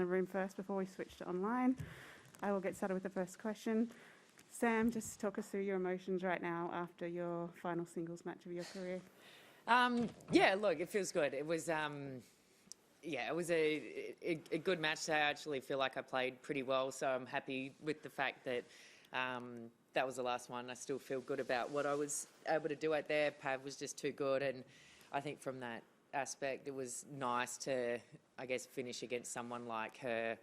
the room first before we switch to online. I will get started with the first question. Sam, just talk us through your emotions right now after your final singles match of your career. Yeah, look, it feels good. It was, it was a good match today. I actually feel like I played pretty well, so I'm happy with the fact that that was the last one. I still feel good about what I was able to do out there. Pav was just too good, and I think from that aspect, it was nice to, I guess, finish against someone like her.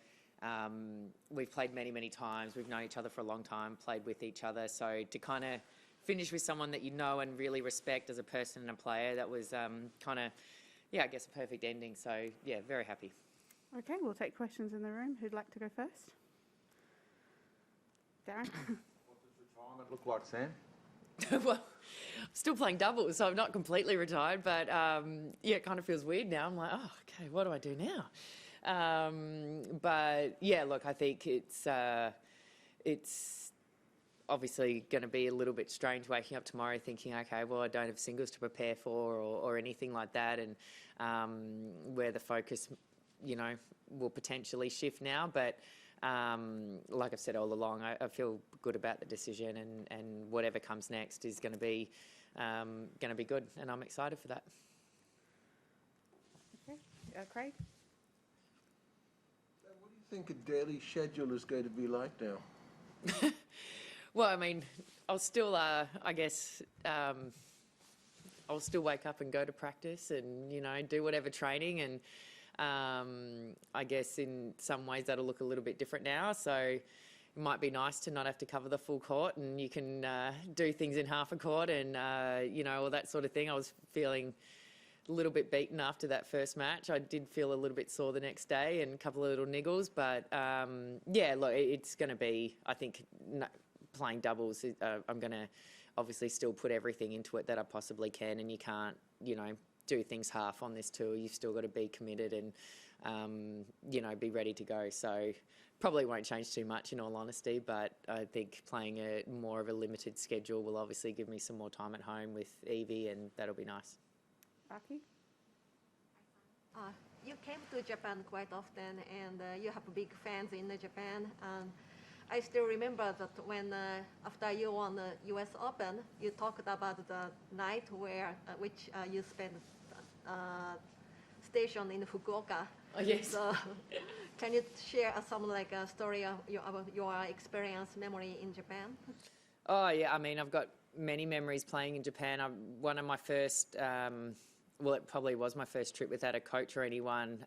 We've played many, many times. We've known each other for a long time, played with each other. So to kind of finish with someone that you know and really respect as a person and a player, that was kind of, I guess, a perfect ending. So, yeah, very happy. Okay, we'll take questions in the room. Who'd like to go first? Darren? What does retirement look like, Sam? Well, I'm still playing doubles, so I'm not completely retired, but it kind of feels weird now. I'm like, oh, okay, what do I do now? But yeah, look, I think it's obviously going to be a little bit strange waking up tomorrow thinking, okay, well, I don't have singles to prepare for or anything like that, and where the focus, will potentially shift now. But like I've said all along, I feel good about the decision, and whatever comes next is going to be good, and I'm excited for that. Okay, Craig? What do you think a daily schedule is going to be like now? Well, I mean, I'll still, I guess, I'll still wake up and go to practice and, do whatever training. And I guess in some ways that'll look a little bit different now. So it might be nice to not have to cover the full court, and you can do things in half a court and, all that sort of thing. I was feeling a little bit beaten after that first match. I did feel a little bit sore the next day and a couple of little niggles. But, look, it's going to be, I think, playing doubles, I'm going to obviously still put everything into it that I possibly can, and you can't, do things half on this tour. You've still got to be committed and, be ready to go. So probably won't change too much in all honesty, but I think playing more of a limited schedule will obviously give me some more time at home with Evie, and that'll be nice. Aki? You came to Japan quite often, and you have big fans in Japan. I still remember that when after you won the U.S. Open, you talked about the night which you spent stationed in Fukuoka. Oh, yes. So, can you share some story of your experience, memory in Japan? Oh yeah, I mean, I've got many memories playing in Japan. One of my first, it probably was my first trip without a coach or anyone.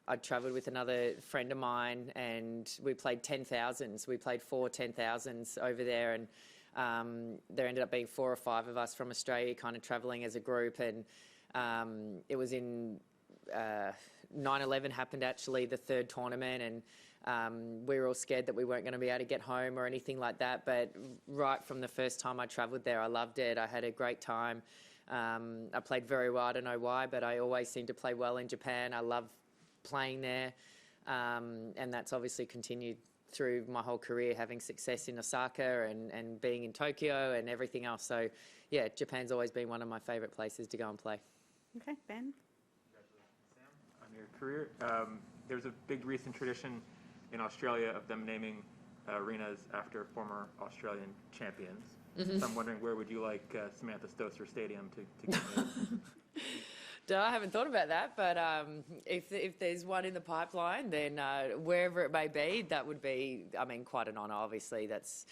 I travelled with another friend of mine, and we played 10,000s. We played 4 10,000s over there, and there ended up being 4 or 5 of us from Australia kind of travelling as a group. And it was in 9/11 happened, actually, the third tournament, and we were all scared that we weren't going to be able to get home or anything like that. But right from the first time I travelled there, I loved it. I had a great time. I played very well. I don't know why, but I always seem to play well in Japan. I love playing there, and that's obviously continued through my whole career, having success in Osaka and being in Tokyo and everything else. So yeah, Japan's always been one of my favourite places to go and play. Okay, Ben? Congratulations, Sam, on your career. There's a big recent tradition in Australia of them naming arenas after former Australian champions. Mm-hmm. So I'm wondering, where would you like Samantha Stosur Stadium to get named? I haven't thought about that, but if there's one in the pipeline, then wherever it may be, that would be, quite an honour. Obviously, that's,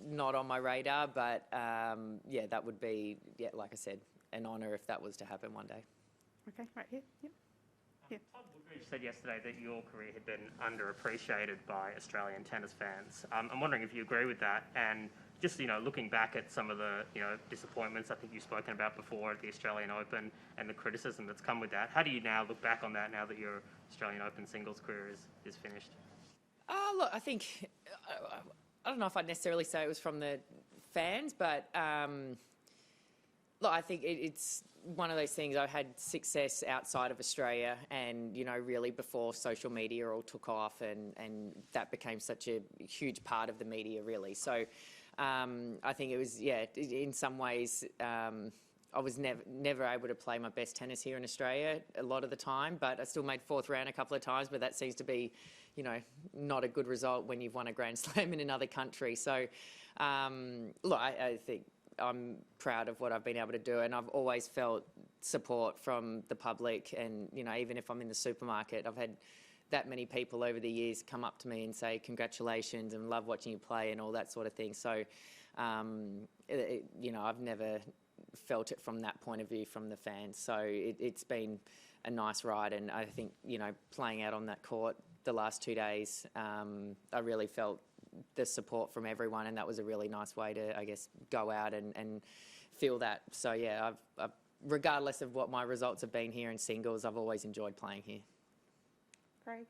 not on my radar, but that would be, like I said, an honour if that was to happen one day. Okay, right here. Yep. Todd Woodbridge said yesterday that your career had been underappreciated by Australian tennis fans. I'm wondering if you agree with that, and just, looking back at some of the, disappointments I think you've spoken about before at the Australian Open and the criticism that's come with that, how do you now look back on that now that your Australian Open singles career is finished? Look, I think, I don't know if I'd necessarily say it was from the fans, but look, I think it's one of those things. I had success outside of Australia, and really before social media all took off, and that became such a huge part of the media, really. So I think it was, in some ways, I was never able to play my best tennis here in Australia a lot of the time, but I still made fourth round a couple of times, but that seems to be, you know, not a good result when you've won a Grand Slam in another country. So, look, I think I'm proud of what I've been able to do, and I've always felt support from the public. And, you know, even if I'm in the supermarket, I've had that many people over the years come up to me and say congratulations and love watching you play and all that sort of thing. So, you know, I've never felt it from that point of view from the fans. So it's been a nice ride, and I think, you know, playing out on that court the last 2 days, I really felt the support from everyone, and that was a really nice way to, I guess, go out and feel that. So yeah, I've regardless of what my results have been here in singles, I've always enjoyed playing here. Craig?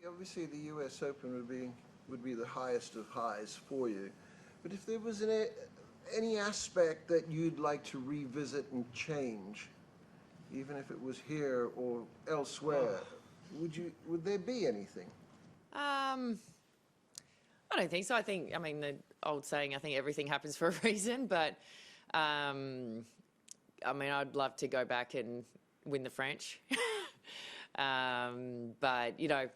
Obviously, the US Open would be the highest of highs for you. But if there was any aspect that you'd like to revisit and change, even if it was here or elsewhere, would there be anything? I don't think so. I mean, the old saying, I think everything happens for a reason, but I mean, I'd love to go back and win the French. But, you know,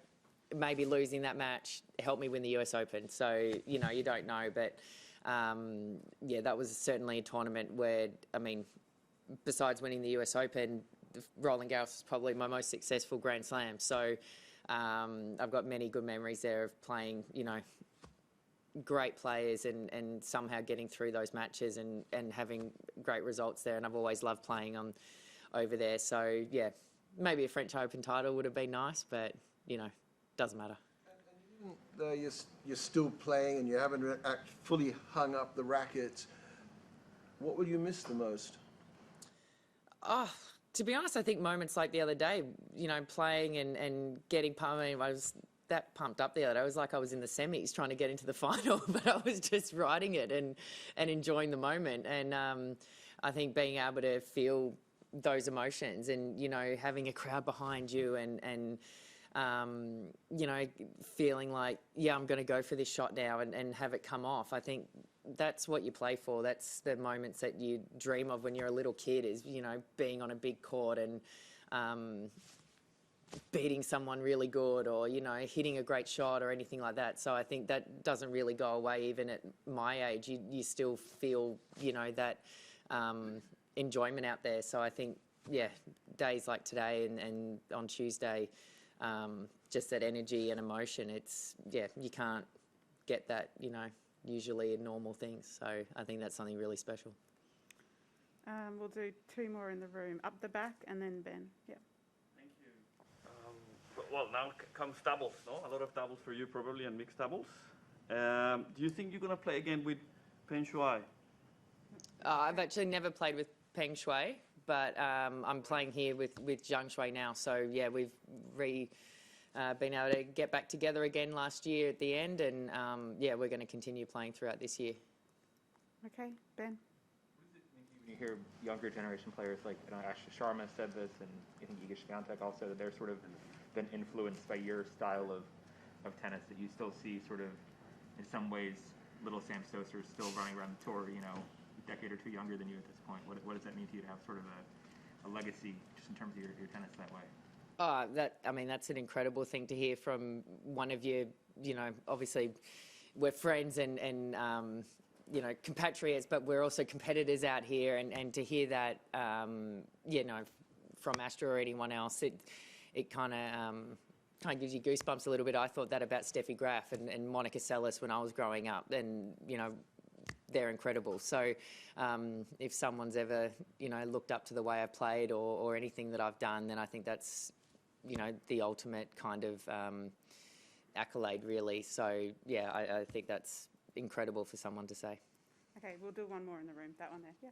maybe losing that match helped me win the US Open. So, you know, you don't know. But, yeah, that was certainly a tournament where, I mean, besides winning the US Open, Roland Garros was probably my most successful Grand Slam. So I've got many good memories there of playing, you know, great players and somehow getting through those matches and having great results there. And I've always loved playing over there. So, yeah, maybe a French Open title would have been nice, but, you know, doesn't matter. And though you're still playing and you haven't fully hung up the rackets, what will you miss the most? Oh, to be honest, I think moments like the other day, you know, playing and getting pumped. I mean, I was that pumped up the other day. It was like I was in the semis trying to get into the final, but I was just riding it and enjoying the moment. And I think being able to feel those emotions and, you know, having a crowd behind you and you know, feeling like, yeah, I'm going to go for this shot now and have it come off. I think that's what you play for. That's the moments that you dream of when you're a little kid, is, you know, being on a big court and beating someone really good, or, you know, hitting a great shot or anything like that. So I think that doesn't really go away even at my age. You still feel, you know, that enjoyment out there. So I think, yeah, days like today and on Tuesday, just that energy and emotion, it's, yeah, you can't get that, you know, usually in normal things. So I think that's something really special. We'll do two more in the room, up the back and then Ben. Yeah. Thank you. Well, now comes doubles, no? A lot of doubles for you probably, and mixed doubles. Do you think you're going to play again with Peng Shuai? I've actually never played with Peng Shuai, but I'm playing here with Zhang Shui now. So, yeah, we've been able to get back together again last year at the end, and, yeah, we're going to continue playing throughout this year. Okay, Ben. When you hear younger generation players like, you know, Ashley Sharma said this, and I think Iga Świątek also, that they're sort of been influenced by your style of tennis, that you still see sort of, in some ways, little Sam Stosur still running around the tour, you know, a decade or two younger than you at this point. What does that mean to you to have sort of a legacy just in terms of your tennis that way? I mean, that's an incredible thing to hear from one of your, you know, obviously we're friends and you know, compatriots, but we're also competitors out here, and to hear that, you know, from Astra or anyone else, it kind of gives you goosebumps a little bit. I thought that about Steffi Graf and Monica Seles when I was growing up, and, you know, they're incredible. So if someone's ever, you know, looked up to the way I've played or anything that I've done, then I think that's, you know, the ultimate kind of accolade, really. So, yeah, I think that's incredible for someone to say. Okay, we'll do one more in the room. That one there. Yeah.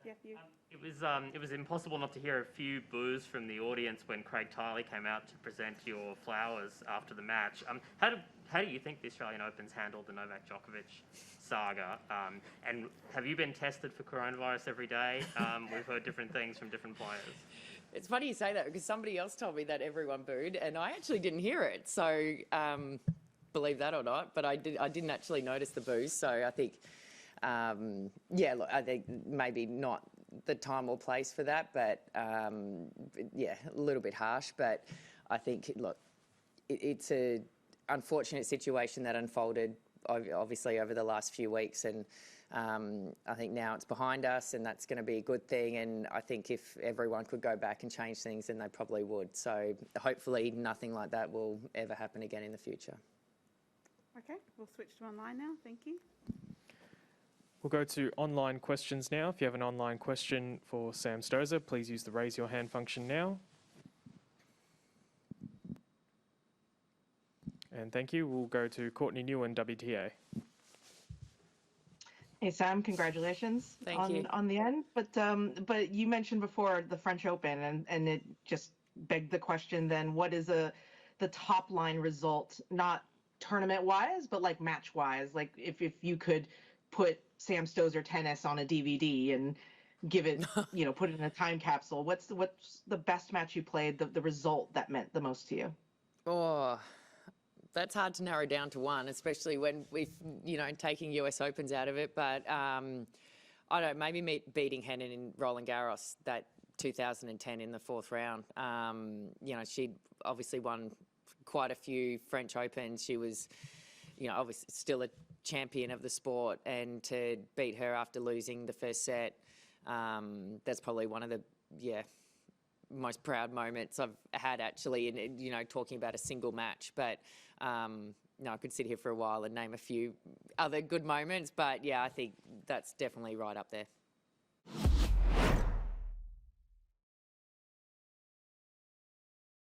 Yeah, you. It was impossible not to hear a few boos from the audience when Craig Tiley came out to present your flowers after the match. How do you think the Australian Open's handled the Novak Djokovic saga? And have you been tested for coronavirus every day? We've heard different things from different players. It's funny you say that, because somebody else told me that everyone booed, and I actually didn't hear it. So believe that or not, but I didn't actually notice the boos. So I think yeah, look, I think maybe not the time or place for that, but yeah, a little bit harsh. But I think, look, it's a unfortunate situation that unfolded obviously over the last few weeks, and I think now it's behind us, and that's going to be a good thing. And I think if everyone could go back and change things, then they probably would. So hopefully nothing like that will ever happen again in the future. Okay, we'll switch to online now. Thank you. We'll go to online questions now. If you have an online question for Sam Stosur, please use the raise your hand function now. And thank you. We'll go to Courtney Newen, WTA. Hey Sam, congratulations Thank you. on the end. But you mentioned before the French Open, and it just begged the question then, what is the top line result, not tournament wise, but like match wise? Like if you could put Sam Stosur tennis on a DVD and give it, put it in a time capsule, what's the best match you played, the result that meant the most to you? Oh, that's hard to narrow down to one, especially when we've, taking US Opens out of it. But I don't know, maybe beating Henin in Roland Garros that 2010 in the fourth round. She'd obviously won quite a few French Opens. She was, obviously still a champion of the sport, and to beat her after losing the first set, that's probably one of the, most proud moments I've had actually in, talking about a single match. But I could sit here for a while and name a few other good moments, but yeah, I think that's definitely right up there.